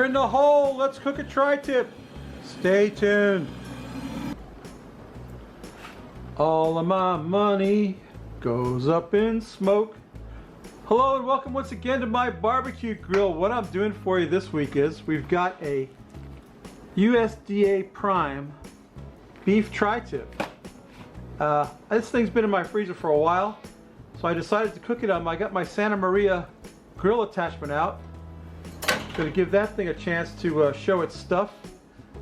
We're in the hole. Let's cook a tri-tip. Stay tuned. All of my money goes up in smoke. Hello and welcome once again to my barbecue grill. What I'm doing for you this week is we've got a USDA Prime beef tri-tip. This thing's been in my freezer for a while, so I decided to cook it up. I got my Santa Maria grill attachment out. Going to give that thing a chance to show its stuff.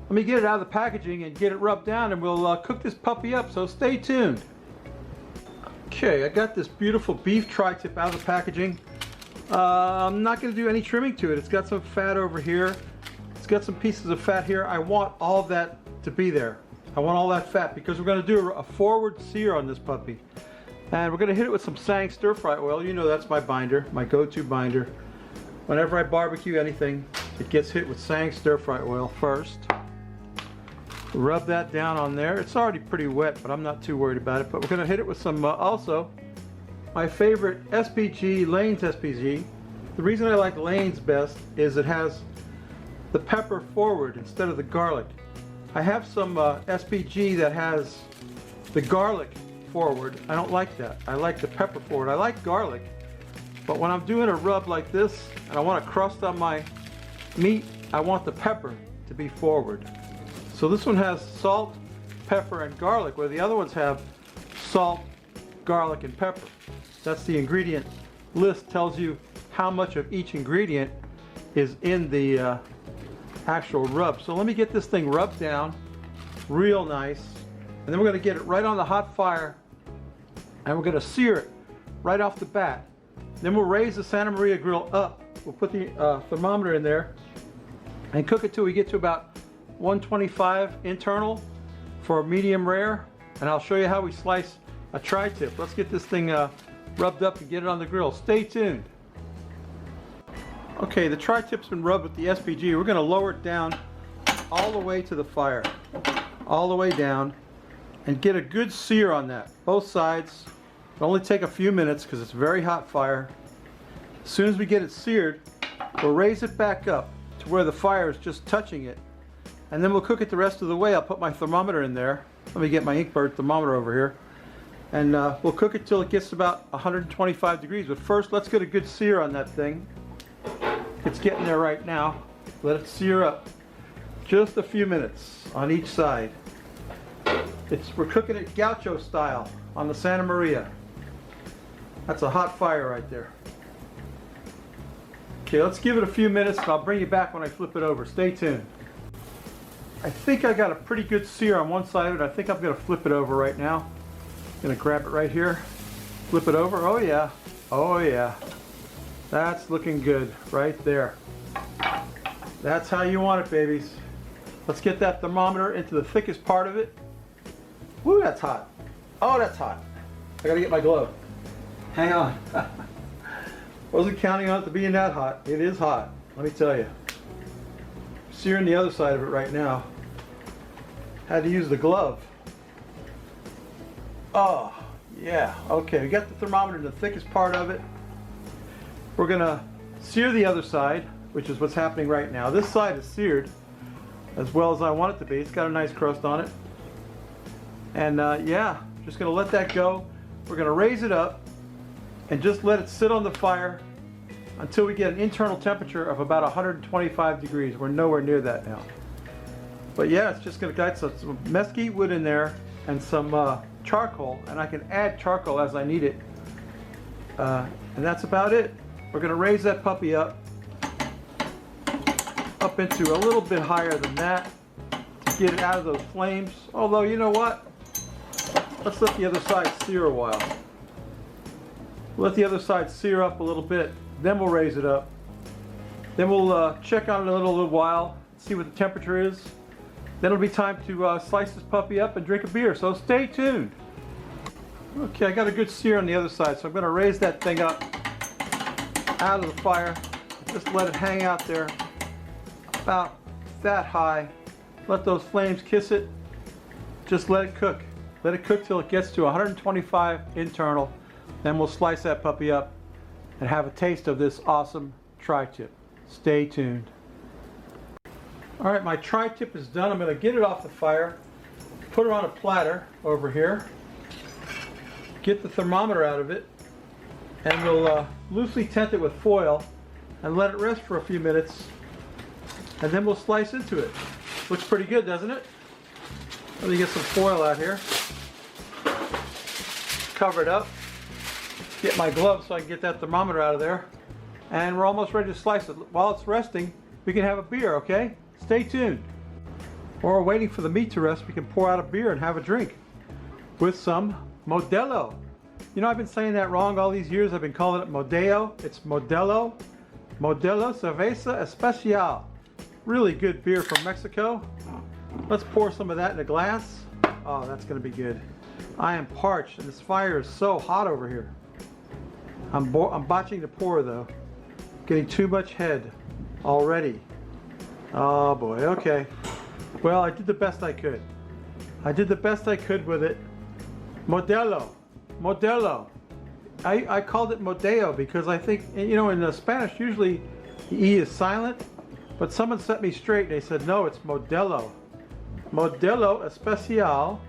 Let me get it out of the packaging and get it rubbed down, and we'll cook this puppy up, so stay tuned. Okay, I got this beautiful beef tri-tip out of the packaging. I'm not going to do any trimming to it. It's got some fat over here. It's got some pieces of fat here. I want all of that to be there. I want all that fat because we're going to do a forward sear on this puppy. And we're going to hit it with some Searing stir-fry oil. You know that's my binder, my go-to binder. Whenever I barbecue anything, it gets hit with Searing stir-fry oil first. Rub that down on there. It's already pretty wet, but I'm not too worried about it. But we're going to hit it with some, also, my favorite SPG, Lane's SPG. The reason I like Lane's best is it has the pepper forward instead of the garlic. I have some SPG that has the garlic forward. I don't like that. I like the pepper forward. I like garlic. But when I'm doing a rub like this, and I want a crust on my meat, I want the pepper to be forward. So this one has salt, pepper, and garlic, where the other ones have salt, garlic, and pepper. That's the ingredient list, tells you how much of each ingredient is in the actual rub. So let me get this thing rubbed down real nice, and then we're going to get it right on the hot fire, and we're going to sear it right off the bat. Then we'll raise the Santa Maria grill up. We'll put the thermometer in there and cook it till we get to about 125 internal for medium rare. And I'll show you how we slice a tri-tip. Let's get this thing rubbed up and get it on the grill. Stay tuned. Okay, the tri-tip's been rubbed with the SPG. We're going to lower it down all the way to the fire, all the way down, and get a good sear on that, both sides. It'll only take a few minutes because it's very hot fire. As soon as we get it seared, we'll raise it back up to where the fire is just touching it, and then we'll cook it the rest of the way. I'll put my thermometer in there. Let me get my Inkbird thermometer over here, and we'll cook it till it gets about 125 degrees. But first, let's get a good sear on that thing. It's getting there right now. Let it sear up. Just a few minutes on each side. We're cooking it Gaucho style on the Santa Maria. That's a hot fire right there. Okay, let's give it a few minutes and I'll bring you back when I flip it over. Stay tuned. I think I got a pretty good sear on one side of it. I think I'm going to flip it over right now. I'm going to grab it right here. Flip it over. Oh yeah. Oh yeah. That's looking good right there. That's how you want it, babies. Let's get that thermometer into the thickest part of it. Woo, that's hot. Oh, that's hot. I gotta get my glove. Hang on. Wasn't counting on it to being that hot. It is hot, let me tell you. Searing the other side of it right now. Had to use the glove. Oh, yeah. Okay, we got the thermometer in the thickest part of it. We're gonna sear the other side, which is what's happening right now. This side is seared as well as I want it to be. It's got a nice crust on it. And yeah, just gonna let that go. We're gonna raise it up and just let it sit on the fire until we get an internal temperature of about 125 degrees. We're nowhere near that now. But yeah, it's just gonna get some mesquite wood in there and some charcoal, and I can add charcoal as I need it. And that's about it. We're gonna raise that puppy up into a little bit higher than that to get it out of those flames. Although, you know what? Let's let the other side sear a while. Let the other side sear up a little bit, then we'll raise it up. Then we'll check on it a little while, see what the temperature is. Then it'll be time to slice this puppy up and drink a beer, so stay tuned. Okay, I got a good sear on the other side, so I'm gonna raise that thing up out of the fire. Just let it hang out there about that high. Let those flames kiss it. Just let it cook. Let it cook till it gets to 125 internal. Then we'll slice that puppy up and have a taste of this awesome tri-tip. Stay tuned. All right, my tri-tip is done. I'm going to get it off the fire, put it on a platter over here, get the thermometer out of it, and we'll loosely tent it with foil and let it rest for a few minutes, and then we'll slice into it. Looks pretty good, doesn't it? Let me get some foil out here, cover it up, get my gloves so I can get that thermometer out of there, and we're almost ready to slice it. While it's resting, we can have a beer, okay? Stay tuned. While we're waiting for the meat to rest, we can pour out a beer and have a drink with some Modelo. You know, I've been saying that wrong all these years. I've been calling it Modeo. It's Modelo. Modelo Cerveza Especial. Really good beer from Mexico. Let's pour some of that in a glass. Oh, that's going to be good. I am parched, and this fire is so hot over here. I'm botching the pour, though. Getting too much head already. Oh boy, okay. Well, I did the best I could. I did the best I could with it. Modelo. Modelo. I called it Modeo because I think, you know, in Spanish usually the E is silent, but someone set me straight. They said, no, it's Modelo. Modelo Especial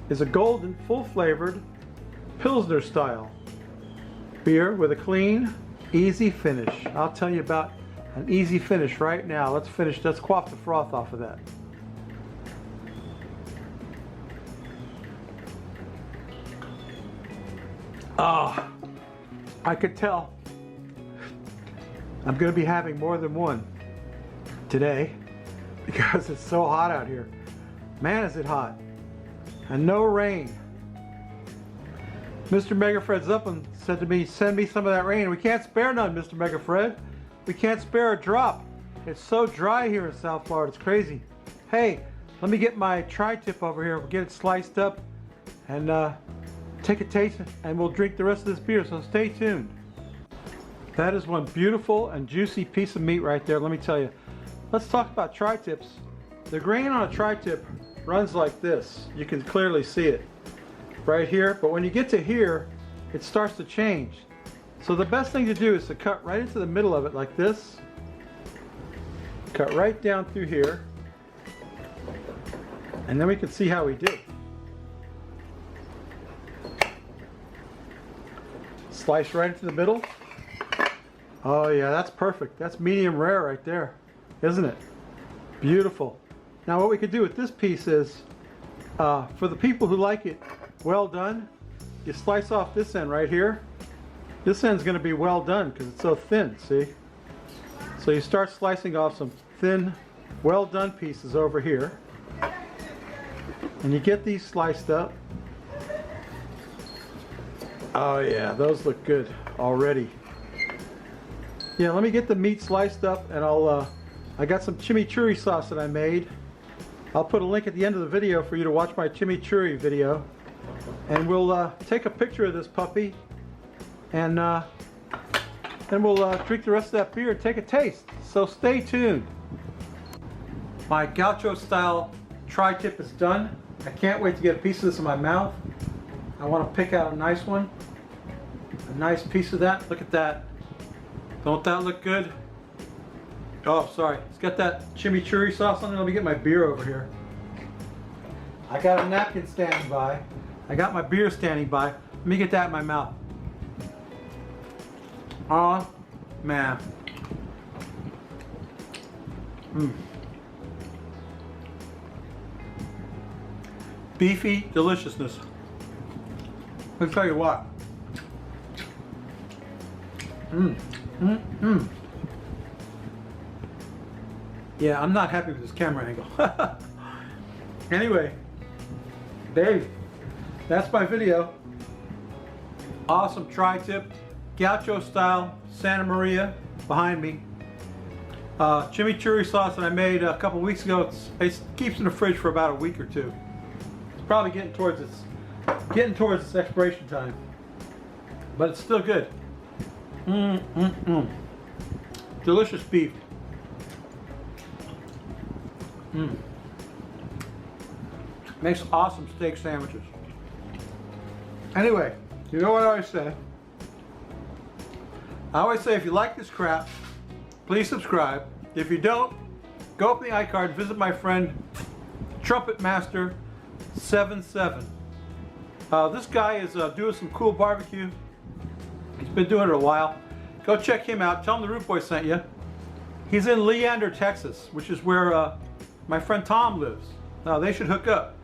is a golden, full-flavored Pilsner style beer with a clean, easy finish. I'll tell you about an easy finish right now. Let's quaff the froth off of that. Ah, I could tell I'm going to be having more than one today because it's so hot out here. Man, is it hot. And no rain. Mr. Megafred Zeppelin said to me, send me some of that rain. We can't spare none, Mr. Megafred. We can't spare a drop. It's so dry here in South Florida. It's crazy. Hey, let me get my tri-tip over here. We'll get it sliced up and take a taste, and we'll drink the rest of this beer, so stay tuned. That is one beautiful and juicy piece of meat right there, let me tell you. Let's talk about tri-tips. The grain on a tri-tip runs like this. You can clearly see it right here, but when you get to here, it starts to change. So the best thing to do is to cut right into the middle of it like this. Cut right down through here, and then we can see how we do. Slice right into the middle. Oh yeah, that's perfect. That's medium rare right there, isn't it? Beautiful. Now what we could do with this piece is, for the people who like it well done, you slice off this end right here. This end's going to be well done because it's so thin, see? So you start slicing off some thin, well done pieces over here. And you get these sliced up. Oh yeah, those look good already. Yeah, let me get the meat sliced up, and I got some chimichurri sauce that I made. I'll put a link at the end of the video for you to watch my chimichurri video. And we'll take a picture of this puppy, and then we'll drink the rest of that beer and take a taste. So stay tuned. My Gaucho style tri-tip is done. I can't wait to get a piece of this in my mouth. I want to pick out a nice one. A nice piece of that. Look at that. Don't that look good? Oh, sorry. It's got that chimichurri sauce on it. Let me get my beer over here. I got a napkin standing by. I got my beer standing by. Let me get that in my mouth. Oh, man. Beefy deliciousness. Let me tell you what. Yeah, I'm not happy with this camera angle. Anyway, Dave, that's my video. Awesome tri-tip, Gaucho style, Santa Maria behind me. Chimichurri sauce that I made a couple weeks ago. It keeps in the fridge for about a week or two. It's probably getting towards its expiration time, but it's still good. Delicious beef. Makes awesome steak sandwiches. Anyway, you know what I always say? I always say, if you like this crap, please subscribe. If you don't, go open the iCard, visit my friend Trumpet Master 77. This guy is doing some cool barbecue. He's been doing it a while. Go check him out. Tell him the Root Boy sent you. He's in Leander, Texas, which is where my friend Tom lives. Now they should hook up.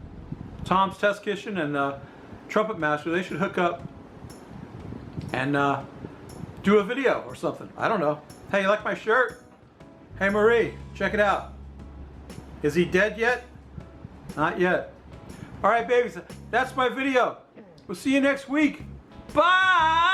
Tom's Test Kitchen and Trumpet Master, they should hook up and do a video or something. I don't know. Hey, you like my shirt? Hey Marie, check it out. Is he dead yet? Not yet. All right, babies, that's my video. We'll see you next week. Bye!